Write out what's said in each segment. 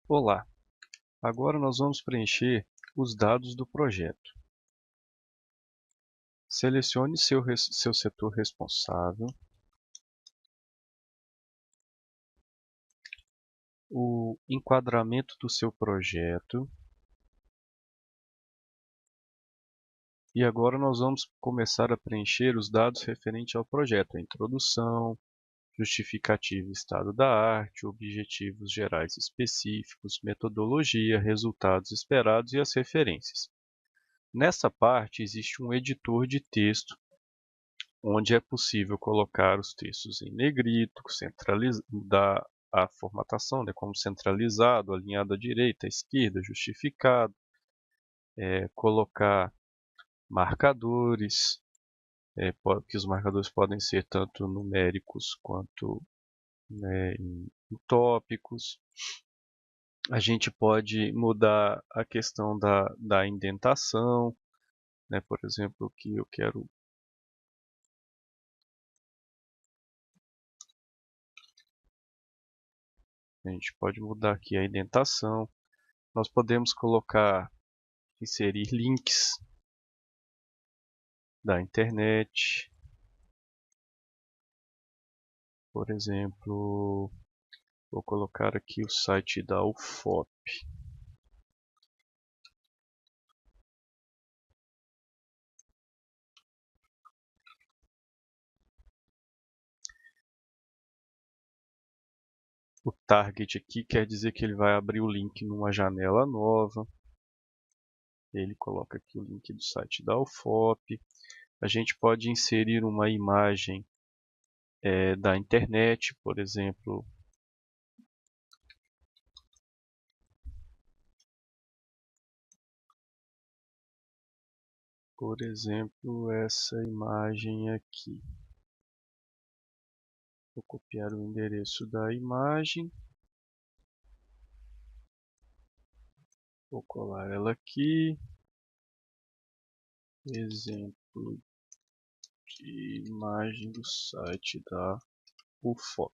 Olá, agora nós vamos preencher os dados do projeto. Selecione seu setor responsável, o enquadramento do seu projeto e agora nós vamos começar a preencher os dados referentes ao projeto, a introdução, justificativa e estado da arte, objetivos gerais específicos, metodologia, resultados esperados e as referências. Nessa parte existe um editor de texto onde é possível colocar os textos em negrito, mudar a formatação, né, como centralizado, alinhado à direita, à esquerda, justificado, colocar marcadores, que os marcadores podem ser tanto numéricos quanto, né, em tópicos. A gente pode mudar a questão da indentação, né, por exemplo, que eu quero. A gente pode mudar aqui a indentação. Nós podemos inserir links da internet. Por exemplo, vou colocar aqui o site da UFOP. O target aqui quer dizer que ele vai abrir o link numa janela nova. Ele coloca aqui o link do site da UFOP. A gente pode inserir uma imagem da internet, por exemplo. Por exemplo, essa imagem aqui. Vou copiar o endereço da imagem. Vou colar ela aqui. Exemplo de imagem do site da UFOP.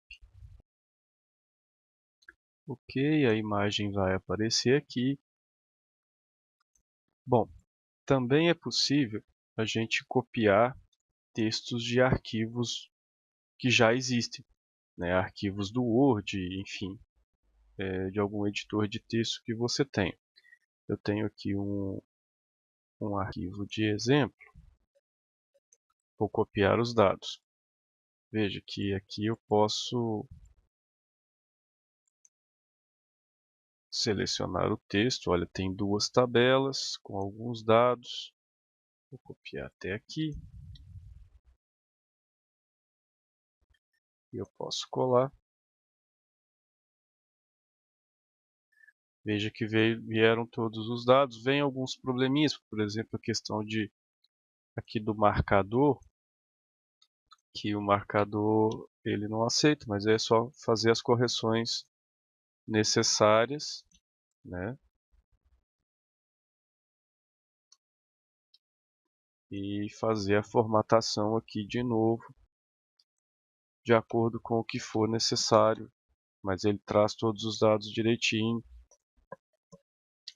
Ok, a imagem vai aparecer aqui. Bom, também é possível a gente copiar textos de arquivos que já existem, né? Arquivos do Word, enfim, de algum editor de texto que você tenha. Eu tenho aqui um arquivo de exemplo. Vou copiar os dados. Veja que aqui eu posso selecionar o texto. Olha, tem duas tabelas com alguns dados. Vou copiar até aqui. E eu posso colar. Veja que vieram todos os dados. Vem alguns probleminhas, por exemplo, a questão aqui do marcador, que o marcador ele não aceita, mas é só fazer as correções necessárias, né? E fazer a formatação aqui de novo, de acordo com o que for necessário, mas ele traz todos os dados direitinho.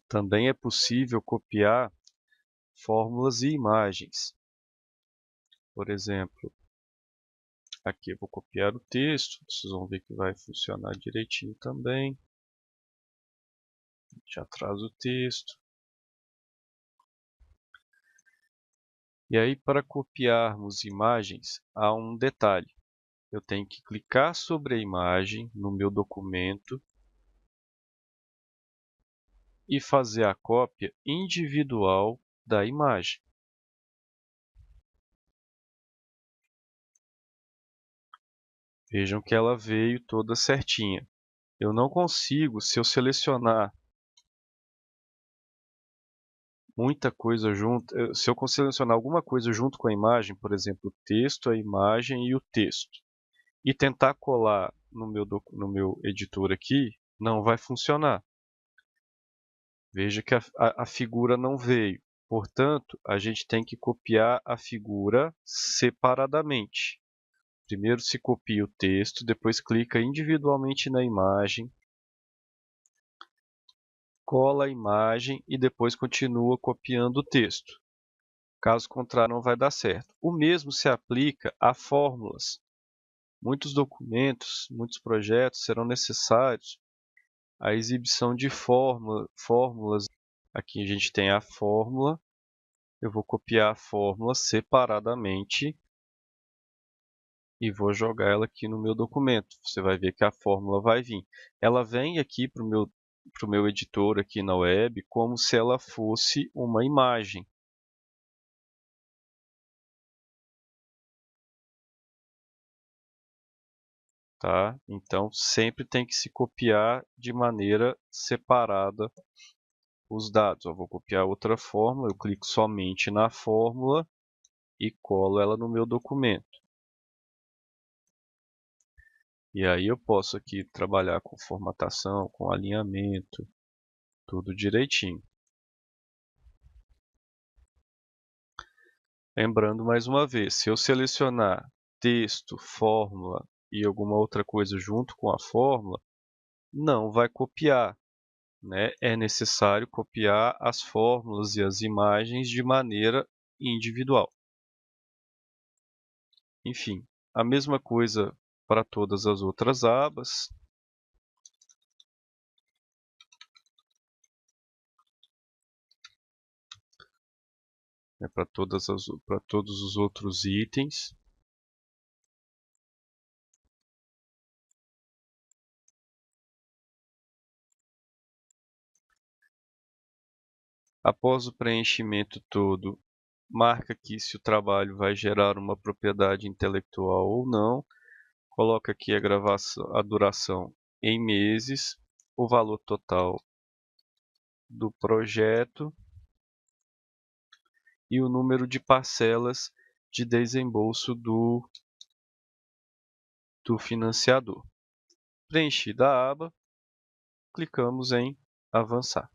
Também é possível copiar fórmulas e imagens. Por exemplo, aqui eu vou copiar o texto, vocês vão ver que vai funcionar direitinho também. Já traz o texto. E aí, para copiarmos imagens, há um detalhe. Eu tenho que clicar sobre a imagem no meu documento e fazer a cópia individual da imagem. Vejam que ela veio toda certinha. Eu não consigo, se eu selecionar muita coisa junto, se eu selecionar alguma coisa junto com a imagem, por exemplo, o texto, a imagem e o texto, e tentar colar no meu editor aqui, não vai funcionar. Veja que a figura não veio. Portanto, a gente tem que copiar a figura separadamente. Primeiro se copia o texto, depois clica individualmente na imagem. cola a imagem e depois continua copiando o texto. Caso contrário, não vai dar certo. O mesmo se aplica a fórmulas. Muitos documentos, muitos projetos serão necessários a exibição de fórmulas. Aqui a gente tem a fórmula. Eu vou copiar a fórmula separadamente e vou jogar ela aqui no meu documento. Você vai ver que a fórmula vai vir. Ela vem aqui para o meu editor aqui na web como se ela fosse uma imagem. Tá? Então, sempre tem que se copiar de maneira separada os dados. Eu vou copiar outra fórmula, eu clico somente na fórmula e colo ela no meu documento. E aí eu posso aqui trabalhar com formatação, com alinhamento, tudo direitinho. Lembrando mais uma vez, se eu selecionar texto, fórmula e alguma outra coisa junto com a fórmula, não vai copiar, né? É necessário copiar as fórmulas e as imagens de maneira individual. Enfim, a mesma coisa para todas as outras abas. Para todos os outros itens. Após o preenchimento todo, marca aqui se o trabalho vai gerar uma propriedade intelectual ou não. Coloca aqui a duração em meses, o valor total do projeto e o número de parcelas de desembolso do financiador. Preenchida a aba, clicamos em avançar.